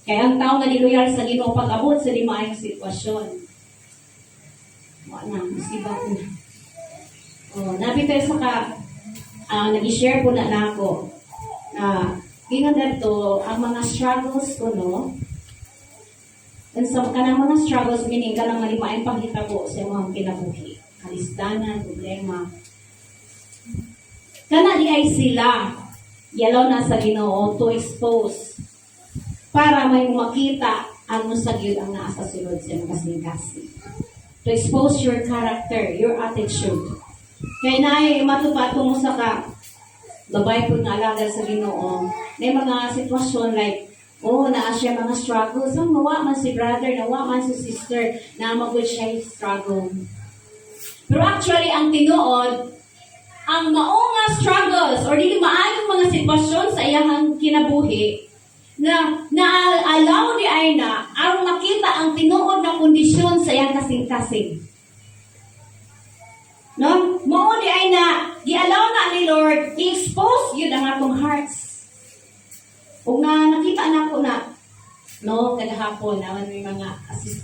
Kaya ang tao nga niloyal sa Ginoo pag-abot sa limaayong sitwasyon. Wala na, musiba ko na. Nabitay sa nag-share po na ako na ginagad to ang mga struggles ko, no? And sa kanang mga struggles, meaning ka lang malimaayong paghitabo sa mga kinabuhi. Kalisdanan, problema. Kana di ay sila yalaw na sa Ginoo to expose para may makita ano sa Giyod ang nasa sulod sa mga kasing-kasing. To expose your character, your attitude. Kaya na matupato mo sa babay po nga alaga sa Ginoo. May mga sitwasyon like, naa siya mga struggles. Nawa man si brother, nawa man si sister, na magod siya struggle. Pero actually, ang tinuod, ang maong struggles or dili maayong mga sitwasyon sa iyang kinabuhi na naalaw ni ay na aron makita ang tinuod na kondisyon sa iyang kasing-kasing. No? Mao di ay na gialaw na ni Lord i-expose yun ang atong hearts. Kung nakita na ko na no, kadahapon naman may mga assistant